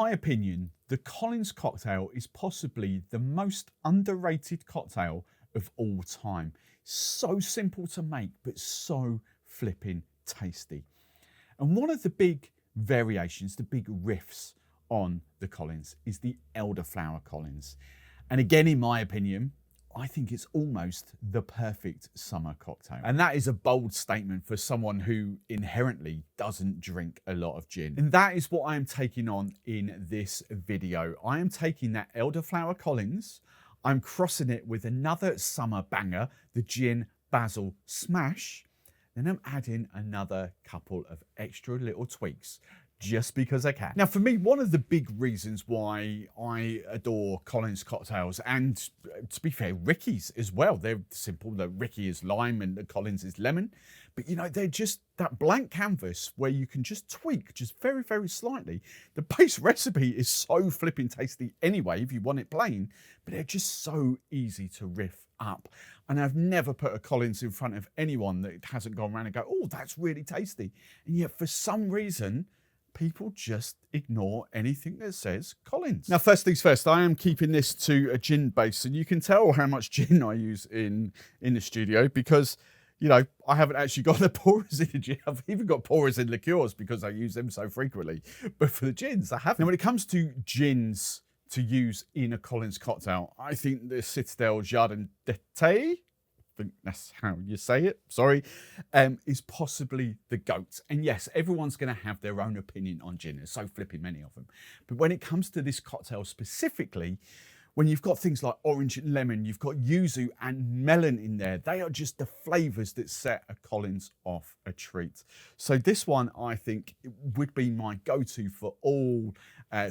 my opinion, the Collins cocktail is possibly the most underrated cocktail of all time. So simple to make, but so flipping tasty. And one of the big variations, the big riffs on the Collins is the Elderflower Collins. And again, in my opinion, I think it's almost the perfect summer cocktail. And that is a bold statement for someone who inherently doesn't drink a lot of gin. And that is what I am taking on in this video. I am taking that Elderflower Collins, I'm crossing it with another summer banger, the Gin Basil Smash. Then I'm adding another couple of extra little tweaks just because I can. Now, for me, one of the big reasons why I adore Collins cocktails, and to be fair, Ricky's as well. They're simple. The Ricky is lime and the Collins is lemon. But, you know, they're just that blank canvas where you can just tweak just very, very slightly. The base recipe is so flipping tasty anyway if you want it plain, but they're just so easy to riff up. And I've never put a Collins in front of anyone that hasn't gone around and go, oh, that's really tasty. And yet for some reason, people just ignore anything that says Collins. Now, first things first, I am keeping this to a gin base, and you can tell how much gin I use in the studio because, you know, I haven't actually got the pourers in the gin. I've even got pourers in liqueurs because I use them so frequently. But for the gins, I haven't. Now, when it comes to gins to use in a Collins cocktail, I think the Citadel Jardin d'Eté, I think that's how you say it, sorry, is possibly the GOAT. And yes, everyone's going to have their own opinion on gin. There's so flipping many of them. But when it comes to this cocktail specifically, when you've got things like orange and lemon, you've got yuzu and melon in there, they are just the flavours that set a Collins off a treat. So this one, I think, would be my go-to for all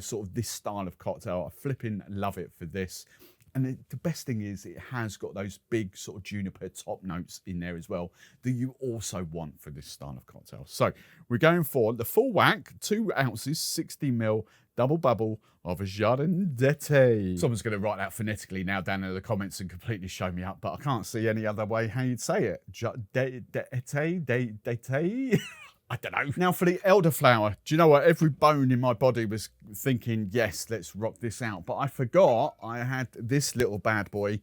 sort of this style of cocktail. I flipping love it for this. And the best thing is it has got those big sort of juniper top notes in there as well that you also want for this style of cocktail. So we're going for the full whack, 2 ounces, 60 ml, double bubble of a Jardin d'Eté. Someone's going to write that phonetically now down in the comments and completely show me up, but I can't see any other way how you'd say it. D'Eté? I don't know. Now for the elderflower, do you know what? Every bone in my body was thinking, yes, let's rock this out. But I forgot I had this little bad boy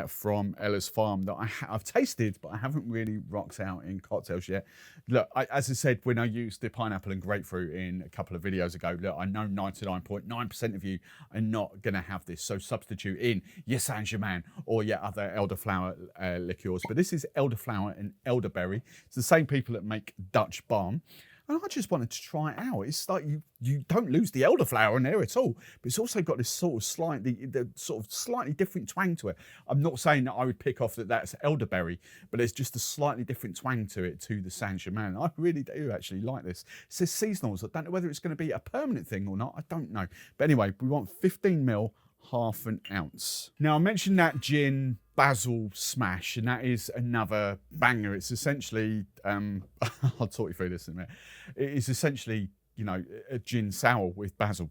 from Ella's farm that I've tasted, but I haven't really rocked out in cocktails yet. Look, as I said, when I used the pineapple and grapefruit in a couple of videos ago, look, I know 99.9% of you are not going to have this. So substitute in your Saint-Germain or your other elderflower liqueurs. But this is elderflower and elderberry. It's the same people that make Dutch Balm. And I just wanted to try it out. It's like you don't lose the elderflower in there at all, but it's also got this sort of slightly different twang to it. I'm not saying that I would pick off that that's elderberry, but there's just a slightly different twang to it to the Saint-Germain. I really do actually like this. It says seasonals. I don't know whether it's going to be a permanent thing or not. I don't know. But anyway, we want 15 ml, half an ounce. Now I mentioned that gin Basil Smash, and that is another banger. It's essentially, I'll talk you through this in a minute. It is essentially, you know, a gin sour with basil.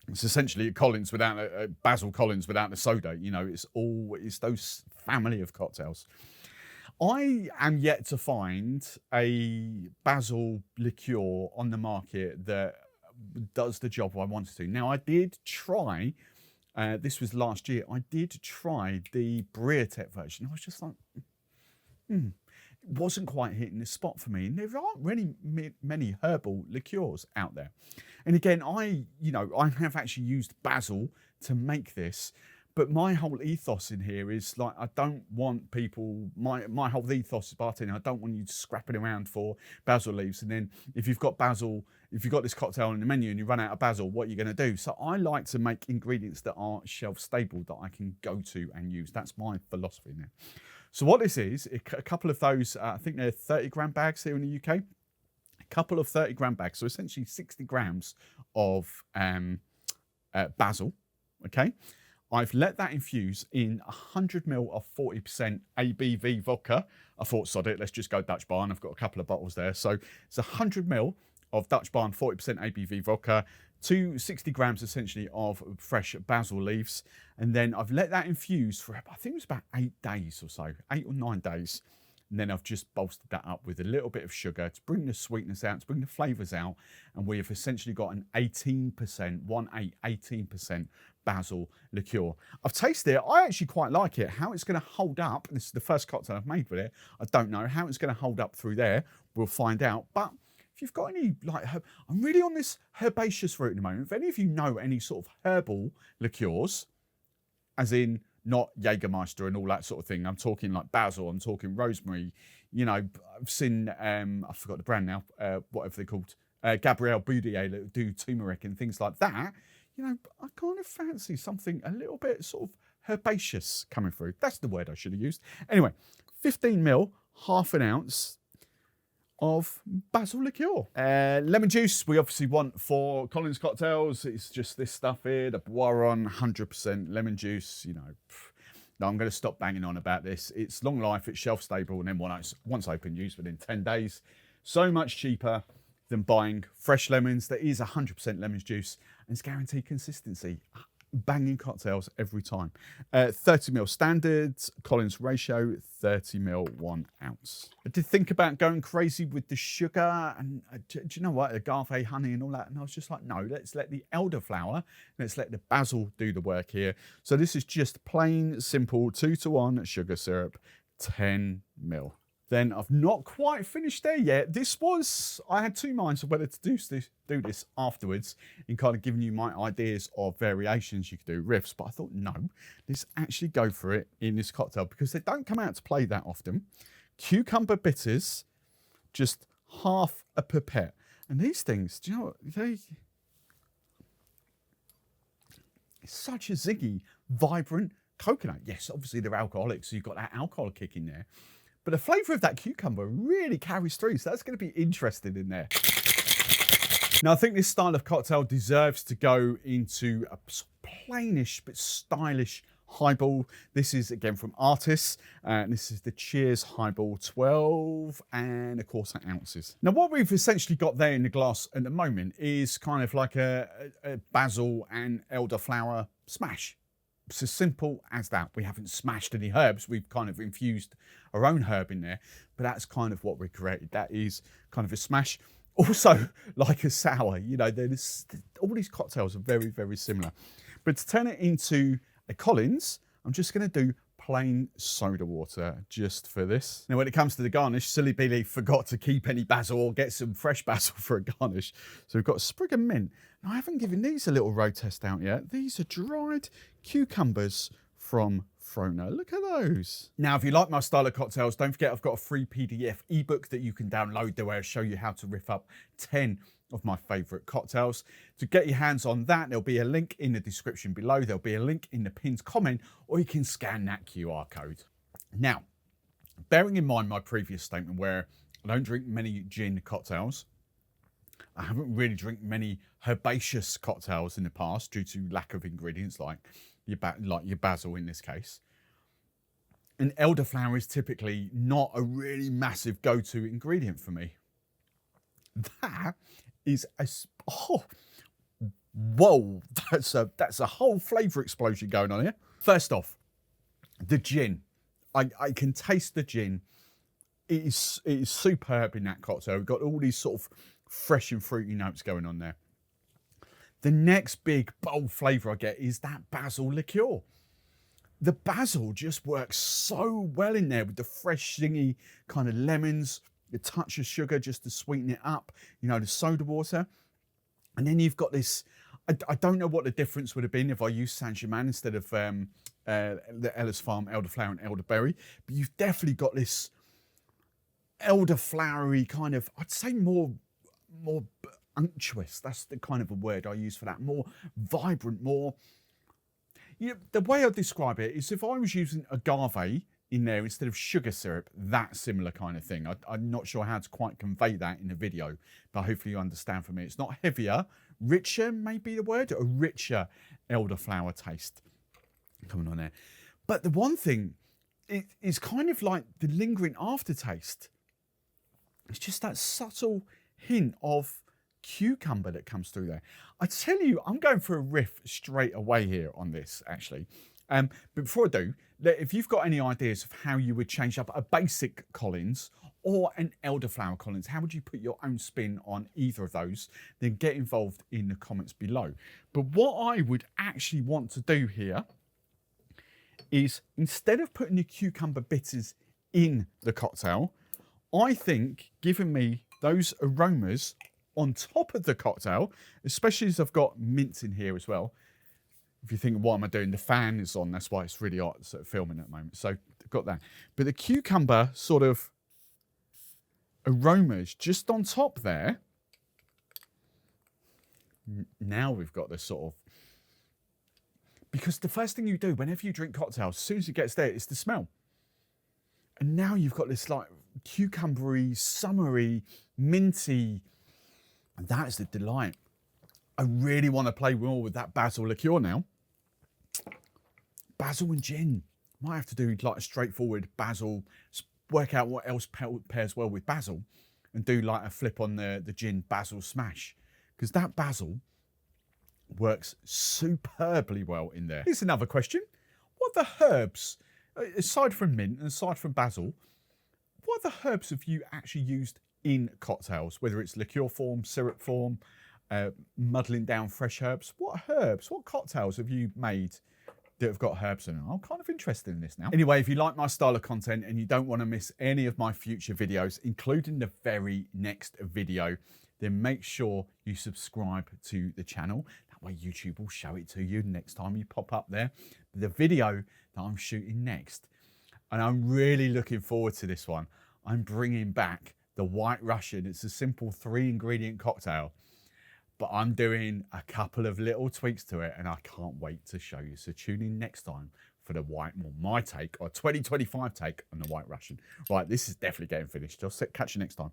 It's essentially a Collins without a Basil Collins without the soda. You know, it's those family of cocktails. I am yet to find a basil liqueur on the market that does the job I wanted to. Now I did try. This was last year. I did try the Briatette version. I was just like, it wasn't quite hitting the spot for me. And there aren't really many herbal liqueurs out there. And again, I have actually used basil to make this. But my whole ethos in here is like, I don't want people, my whole ethos is bartending, I don't want you scrapping around for basil leaves. And then if you've got basil, if you've got this cocktail on the menu and you run out of basil, what are you going to do? So I like to make ingredients that are shelf stable that I can go to and use. That's my philosophy now. So what this is, a couple of those, I think they're 30-gram bags here in the UK. A couple of 30-gram bags, so essentially 60 grams of basil, okay? I've let that infuse in 100 ml of 40% ABV vodka. I thought, sod it, let's just go Dutch Barn. I've got a couple of bottles there. So it's 100 ml of Dutch Barn 40% ABV vodka, 260 grams essentially of fresh basil leaves. And then I've let that infuse for, I think it was about 8 days or so, 8 or 9 days. And then I've just bolstered that up with a little bit of sugar to bring the sweetness out, to bring the flavours out. And we have essentially got an 18%, 18% basil liqueur. I've tasted it. I actually quite like it. How it's going to hold up, this is the first cocktail I've made with it, I don't know. How it's going to hold up through there, we'll find out. But if you've got any, like, I'm really on this herbaceous route at the moment. If any of you know any sort of herbal liqueurs, as in not Jägermeister and all that sort of thing. I'm talking like basil, I'm talking rosemary. You know, I've seen, I forgot the brand now, whatever they're called, Gabrielle Boudier that do turmeric and things like that. You know, I kind of fancy something a little bit sort of herbaceous coming through. That's the word I should have used. Anyway, 15 ml, half an ounce of basil liqueur. Lemon juice, we obviously want for Collins cocktails. It's just this stuff here, the Boiron 100% lemon juice. You know, no, I'm going to stop banging on about this. It's long life, it's shelf stable, and then once open, used within 10 days. So much cheaper than buying fresh lemons. That is 100% lemon juice, and it's guaranteed consistency. Banging cocktails every time. 30 ml standard, Collins ratio, 30 ml 1 ounce. I did think about going crazy with the sugar and do you know what, agave honey and all that, and I was just like, no, let's let the elderflower, let's let the basil do the work here. So this is just plain, simple 2-to-1 sugar syrup, 10 ml. Then I've not quite finished there yet. I had two minds of whether to do this afterwards in kind of giving you my ideas of variations you could do, riffs, but I thought, no, let's actually go for it in this cocktail because they don't come out to play that often. Cucumber bitters, just half a pipette. And these things, do you know what, it's such a ziggy, vibrant coconut. Yes, obviously they're alcoholic, so you've got that alcohol kick in there. But the flavour of that cucumber really carries through, so that's going to be interesting in there. Now, I think this style of cocktail deserves to go into a plainish but stylish highball. This is, again, from Artis. This is the Cheers Highball 12 1/4 ounces. Now, what we've essentially got there in the glass at the moment is kind of like a basil and elderflower smash. It's as simple as that. We haven't smashed any herbs. We've kind of infused our own herb in there, but that's kind of what we created. That is kind of a smash. Also, like a sour, you know, all these cocktails are very, very similar. But to turn it into a Collins, I'm just going to do plain soda water just for this. Now, when it comes to the garnish, Silly Billy forgot to keep any basil or get some fresh basil for a garnish. So we've got a sprig of mint. Now, I haven't given these a little road test out yet. These are dried cucumbers from Frona. Look at those. Now, if you like my style of cocktails, don't forget I've got a free PDF ebook that you can download there where I show you how to riff up 10 of my favourite cocktails. To get your hands on that, there'll be a link in the description below. There'll be a link in the pinned comment, or you can scan that QR code. Now, bearing in mind my previous statement where I don't drink many gin cocktails, I haven't really drank many herbaceous cocktails in the past due to lack of ingredients like your basil in this case. And elderflower is typically not a really massive go-to ingredient for me. That is whoa, that's a whole flavour explosion going on here. First off, the gin. I can taste the gin. It is superb in that cocktail. We've got all these sort of fresh and fruity notes going on there. The next big bold flavour I get is that basil liqueur. The basil just works so well in there with the fresh, zingy kind of lemons, the touch of sugar just to sweeten it up, you know, the soda water. And then you've got this, I don't know what the difference would have been if I used Saint-Germain instead of the Ellis Farm elderflower and elderberry, but you've definitely got this elderflowery kind of, I'd say more unctuous. That's the kind of a word I use for that. More vibrant, more, you know, the way I describe it is if I was using agave in there instead of sugar syrup, that similar kind of thing. I'm not sure how to quite convey that in the video, but hopefully you understand from me. It's not heavier, richer may be the word, a richer elderflower taste coming on there. But the one thing, it is kind of like the lingering aftertaste. It's just that subtle hint of cucumber that comes through there. I tell you, I'm going for a riff straight away here on this, actually. But before I do, If you've got any ideas of how you would change up a basic Collins or an Elderflower Collins, how would you put your own spin on either of those, then get involved in the comments below. But what I would actually want to do here is, instead of putting the cucumber bitters in the cocktail, I think giving me those aromas on top of the cocktail, especially as I've got mint in here as well. If you think, what am I doing? The fan is on, that's why it's really hot sort of filming at the moment. So I've got that. But the cucumber sort of aromas just on top there. Now we've got this sort of, because the first thing you do whenever you drink cocktails, as soon as it gets there, it's the smell. And now you've got this like cucumbery, summery, minty, and that is the delight. I really want to play more with that basil liqueur now. Basil and gin. Might have to do like a straightforward basil, work out what else pairs well with basil, and do like a flip on the gin basil smash, because that basil works superbly well in there. Here's another question. What are the herbs, aside from mint and aside from basil, what are the herbs have you actually used in cocktails, whether it's liqueur form, syrup form, muddling down fresh herbs? What herbs, what cocktails have you made that have got herbs in them? I'm kind of interested in this now. Anyway, if you like my style of content and you don't want to miss any of my future videos, including the very next video, then make sure you subscribe to the channel. That way YouTube will show it to you next time you pop up there. The video that I'm shooting next, and I'm really looking forward to this one. I'm bringing back the White Russian. It's a simple 3-ingredient cocktail, but I'm doing a couple of little tweaks to it, and I can't wait to show you. So tune in next time for the my take, or 2025 take on the White Russian. Right, this is definitely getting finished. I'll catch you next time.